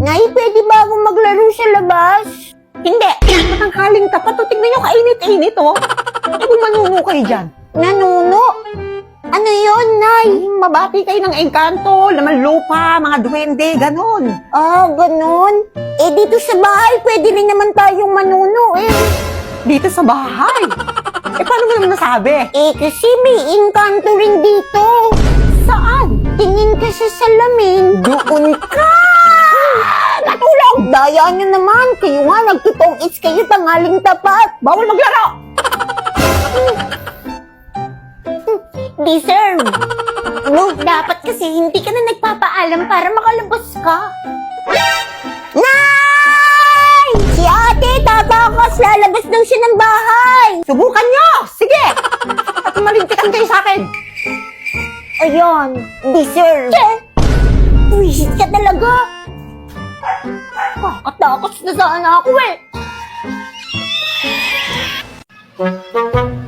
Nay, pwede ba akong maglaro sa labas? Hindi. Matanghaling tapat. O, tignan nyo, kainit-init, oh. Eh, kung manuno kayo dyan. Nanuno? Ano yun, Nay? Mabati kayo ng engkanto, laman lupa, mga duwende, ganon. Ah, ganun? Eh, dito sa bahay, pwede rin naman tayong manuno eh. Dito sa bahay. Eh, paano mo naman nasabi? Eh, kasi may engkanto rin dito. Saan? Tingin ka sa salamin. Doon ka! Natulog! Daya nyo naman. Kayo nga, nagtutong it's kayo tanghaling tapat. Bawal maglaro! Deserve. No, dapat kasi hindi ka na nagpapaalam para makalabas ka. Nay! Si ate, tatakas. Lalabas daw siya ng bahay. Subukan nyo! Sige! At malintikan kayo sa akin. Ayan, deserve. Wisit ka talaga. Kakatakot na sana ako eh.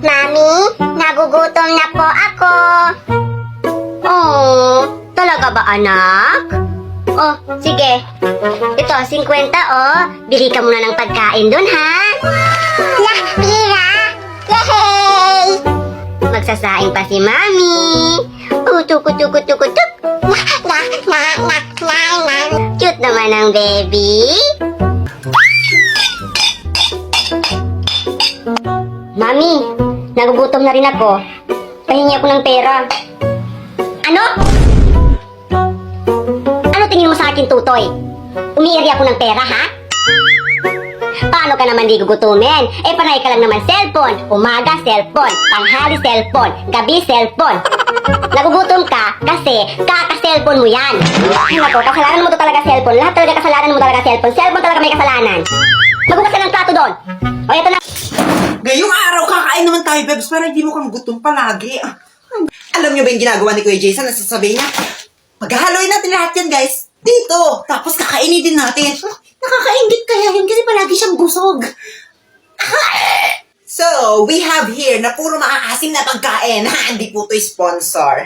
Mami, nagugutom na po ako. Oh, talaga ba anak? Oh, sige. Ito, 50 oh. Bili ka muna ng pagkain dun, ha? Lah, pira! Yay! Magsasaing pa si Mami. Kutuk-kutuk-kutuk-kutuk. Cute naman ang baby. Mami, nagugutom na rin ako. Pahingi ako ng pera. Ano? Ano tingin mo sa akin, Tutoy? Umiiri ako ng pera, ha? Paano ka naman di gugutumin? Eh, panay ka lang naman cellphone. Umaga, cellphone. Tanghali, cellphone. Gabi, cellphone. Nagugutom ka kasi kaka-cellphone mo yan. Ay, naku, kasalanan mo to talaga cellphone. Lahat talaga kasalanan mo talaga cellphone. Cellphone talaga may kasalanan. Magbukas ka ng plato doon. O, ito na. Ngayong araw, kakain naman tayo, Bebs, para hindi mo kang gutom palagi. Alam niyo ba yung ginagawa ni Kuya Jason? Nasasabi niya, paghahaloy natin lahat yan, guys. Dito. Tapos kakainin din natin. Nakakaingit kaya yun kasi palagi siyang busog. So, we have here na puro makakasim na pagkain. Hindi po ito sponsor.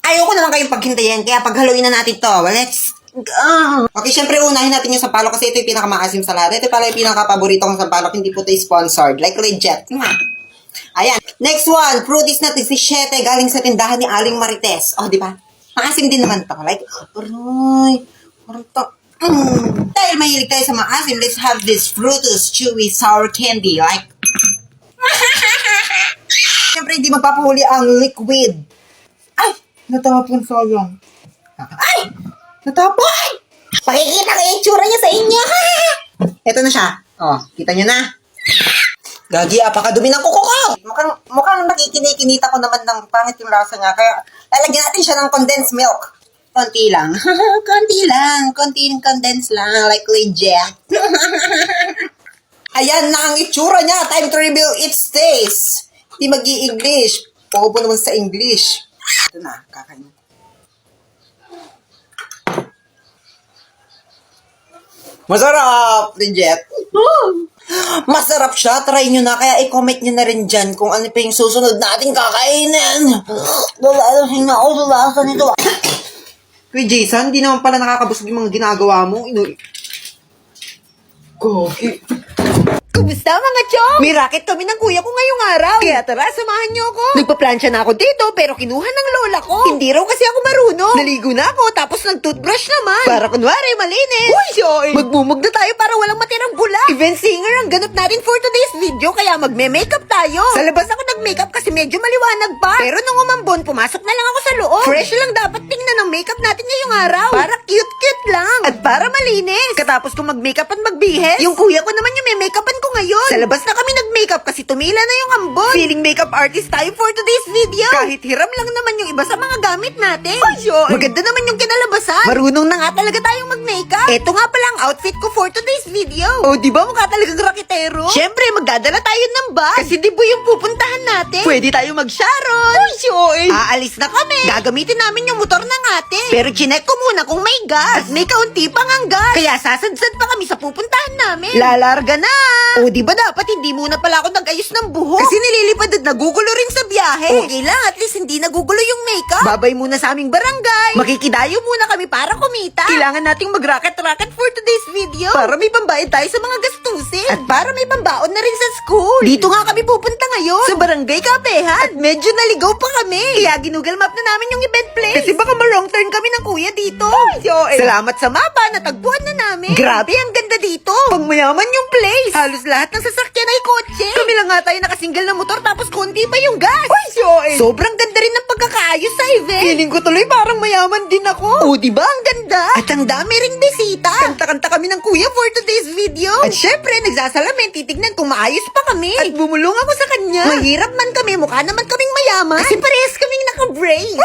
Ayoko naman kayong paghintayin, kaya paghaloy na natin to. Let's go. Okay, syempre unahin natin yung sampalok kasi ito yung pinakamaasim sa lahat. Ito pala yung pinakapaborito kong sampalok, hindi po ito sponsored. Like legit. Ayan. Next one, fruities na 17 galing sa tindahan ni Aling Marites. Oh, di ba? Maasim din naman to. Like, aroy, parang to. Dahil mahilig tayo sa maasim, let's have this fruitus chewy sour candy. Like, syempre hindi magpapahuli ang liquid. Ay, natapon sayang. Ay, natapon! Pakikita ko yung tsura niya sa inyo. Ito na siya. Oh, kita niyo na. Gagi, apakadumi ng kuko ko. Mukhang nakikinikinita ko naman ng pangit yung lasa niya. Kaya lalagyan natin siya ng condensed milk. Konti lang. Konti lang. Konting condensed lang. Like legit. Ayan na ang itsura niya. Time to reveal its taste. Hindi mag-i-English. Pobo naman sa English. Ito na. Kakain. Masarap! Legit. Masarap siya. Try nyo na. Kaya i-comment nyo na rin dyan kung ano pa yung susunod nating kakainin. Lalahin na ako sa lasa nito. Kuya Jason, di naman pala nakakabusog yung mga ginagawa mo. Gogi. Kumusta mga chong? May racket kami ng kuya ko ngayong araw. Kaya tara, samahan niyo ako. Nagpa-plancha na ako dito, pero kinuha ng lola ko. Hindi raw kasi ako marunong. Naligo na ako, tapos nag-toothbrush naman. Para kunwari, malinis. Uy, Joy! Magmumug na tayo para walang matirang bula. Event singer ang ganap natin for today's video, kaya magme-makeup tayo. Sa labas ako nag-makeup kasi medyo maliwanag pa. Pero nung umambon, pumasok na lang ako sa loob. Fresh lang dapat tingnan ang makeup natin ngayong araw. Para cute-cute lang. At para malinis. Katapos kong mag-makeup at magbihis, yung kuya ko naman yung may makeupan ko ngayon. Sa labas na kami nag-makeup kasi tumila na yung ambon. Feeling makeup artist tayo for today's video. Kahit hiram lang naman yung iba sa mga gamit natin. Maganda naman yung kinalabasan. Marunong na nga talaga tayong mag makeup. Ito nga pala ang outfit ko for today's video. Oh, di ba mukha talagang raketero? Syempre, magdadala tayo ng bag. Kasi di ba yung pupuntahan natin? Pwede tayo mag-Sharon. Uy, Joy! Aalis na kami. Gagamitin namin yung motor ng ate. Pero chinek ko muna kung may gas. At may kaunti pang ang gas. Kaya sasadsad pa kami sa pupuntahan namin. Lalarga na. O, di ba dapat hindi muna pala ako nag-ayos ng buhok? Kasi nililipad at nagugulo rin sa biyahe. Okay lang, at least hindi nagugulo yung makeup. Babay muna sa aming barangay. Makikidayo muna kami para kumita. Kailangan nating mag-racket-racket for today's video. Para may pambayad tayo sa mga gastusin. At para may pambaon na rin sa school. Dito nga kami pupunta ngayon. Sa barangay Kapehan. At medyo naligaw pa kami. Kaya ginugal map na namin yung event place. Kasi baka ma-wrong turn kami ng kuya dito. Salamat sa mapa, natagpuan na namin. Grabe, ang ganda dito. Pangmayaman yung place. Halos lahat ng sasakyan ay kotse. Kami lang nga tayo nakasingle na motor tapos konti pa yung gas. Sobrang ganda rin ng pagkakaayos sa event. Feeling ko tuloy parang mayaman din ako. O, diba ang ganda? At ang dami ring bisita. Kanta-kanta kami ng kuya for today's video. At syempre, nagsasalamin, titignan kung maayos pa kami. At bumulong ako sa kanya. Mahirap man kami, mukha naman kaming mayaman. Kasi parehas kaming naka-brace.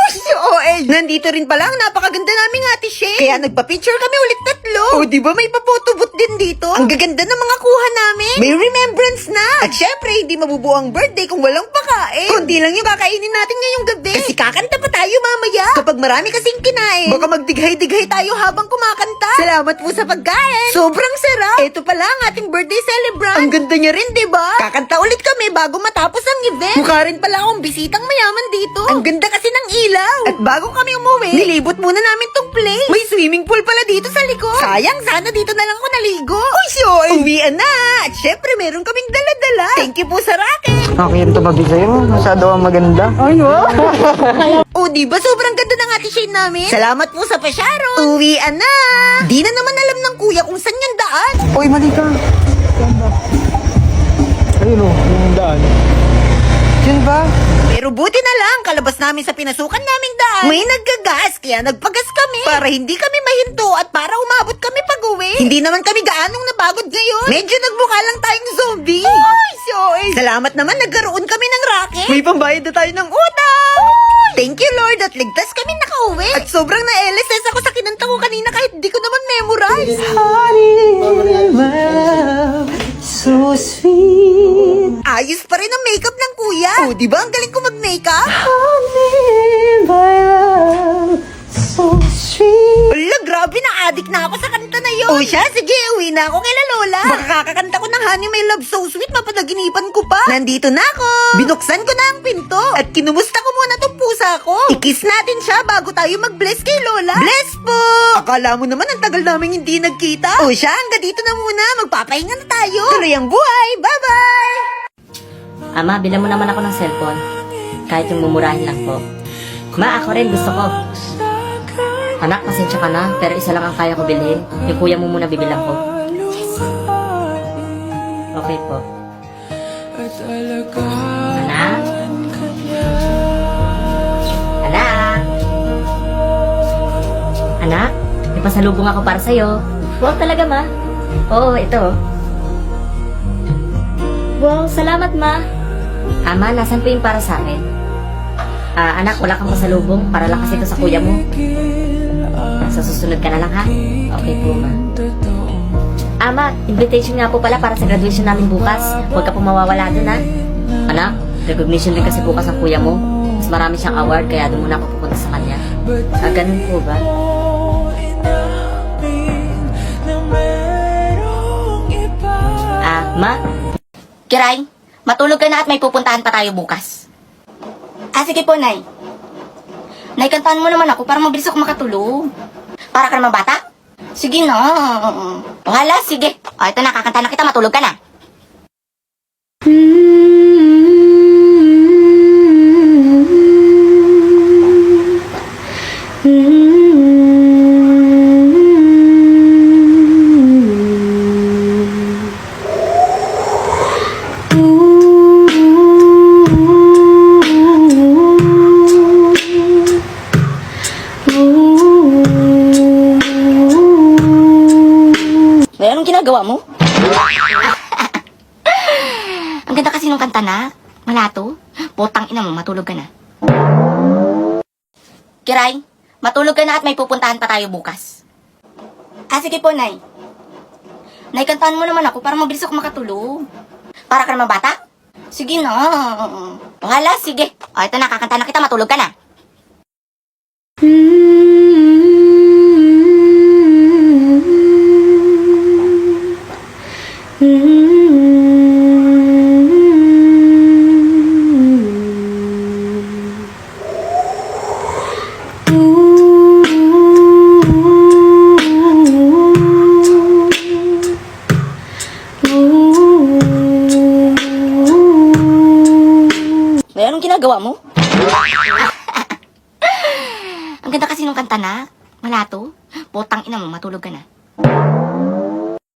Nandito rin pala ang napakaganda naming ate Shay. Kaya nagpa-picture kami ulit tatlo. O, diba may pa-photobooth din dito? Ang gaganda ng mga kuha namin. May remembrance na. At syempre, hindi mabubuo ang birthday kung walang pakain. Kundi lang yung kakainin natin ngayong gabi. Kasi kakanta pa tayo mamaya. Kapag marami kasing kinain, baka magdighay-dighay tayo habang kumakanta. Salamat po sa pagkain. Sobrang sarap. Ito pala ang ating birthday celebrant. Ang ganda niya rin, diba? Kakanta ulit kami bago matapos ang event. Mukha rin pala akong bisitang mayaman dito. Ang ganda kasi ng ilaw. At bago kami umuwi, nilibot muna namin tong place. May swimming pool pala dito sa likod. Sayang, sana dito na lang ako naligo. Uy, Shoy! Uwian na. At syempre, meron kaming dala-dala. Thank you po sa racket. Okay rin tumabi sa'yo. Masyado ang maganda. Ay, O, diba sobrang ganda ng ate Shane namin? Salamat po sa pasyaro. Uwian na. Di na naman alam ng kuya kung saan yung daan. Uy, mali ka. Ayun o, yung daan. Yun ba? Pero buti na lang, kalabas namin sa pinasukan naming daan. May naggagas, kaya nagpagas kami. Para hindi kami mahinto at para umabot kami pag-uwi. Hindi naman kami gaanong napagod ngayon. Medyo nagmukha lang tayong zombie. Ay, Shoy! Salamat naman, nagkaroon kami ng racket. May pambayad na tayo ng utang. Thank you, Lord, at ligtas kami nakauwi. At sobrang na-LSS ako sa kinanta ko kanina kahit di ko naman memorize. So sweet. Ayos pa rin ang makeup ng kuya. O, di ba ang galing ko mag-makeup? Honey, my love. So sweet. Wala, grabe na addict na ako sa kanta na yun. O siya, sige, uwi na ako kay Lola. Baka kakakanta ko ng Honey, My Love So Sweet, mapadaginipan ko pa. Nandito na ako. Binuksan ko na ang pinto. At kinumusta ko muna tong pusa ko. Ikis natin siya bago tayo mag-bless kay Lola. Bless po! Akala mo naman ang tagal namin hindi nagkita. O siya, hanggang dito na muna. Magpapahinga na tayo. Tuloy ang buhay. Bye-bye! Ama, bilang mo naman ako ng cellphone. Kahit yung mumurahin lang po. Ma, ako rin gusto ko. Anak, pasensya ka na, pero isa lang ang kaya ko bilhin. Yung kuya mo muna bibilang ko. Okay po. Anak? Anak? Anak? May pasalubong ako para sa'yo. Wow, talaga, ma. Oo, ito. Wow, salamat, ma. Ama, nasan po yung para sa akin? Anak, wala kang pasalubong. Para lang kasi ito sa kuya mo. Sa susunod ka na lang, ha? Okay po, ma. Ama, invitation nga po pala para sa graduation namin bukas. Huwag ka po mawawala dun, ha? Anak, recognition din kasi bukas ang kuya mo. Mas marami siyang award, kaya doon muna ako pupunta sa kanya. Ganun po ba? Ma? Kiray, matulog ka na at may pupuntahan pa tayo bukas. Sige po, Nay. Nay, kantahan mo naman ako para mabilis ako makatulog. Para ka naman bata? Sige na. Wala, sige. Ito na, kakanta na kita, matulog ka na. Anong ginagawa mo? Ang ganda kasi nung kanta na. Malato. Putang ina mo, matulog ka na. Kiray, matulog ka na at may pupuntahan pa tayo bukas. Sige po, Nay. Nay, kantahan mo naman ako para mabilis ako makatulog. Para ka naman bata? Sige na. Hala, sige. O, ito na, kakanta na kita, matulog ka na. May anong ginagawa mo? Ang ganda kasi nung kanta na. Malato. Potang ina mo, matulog ka na.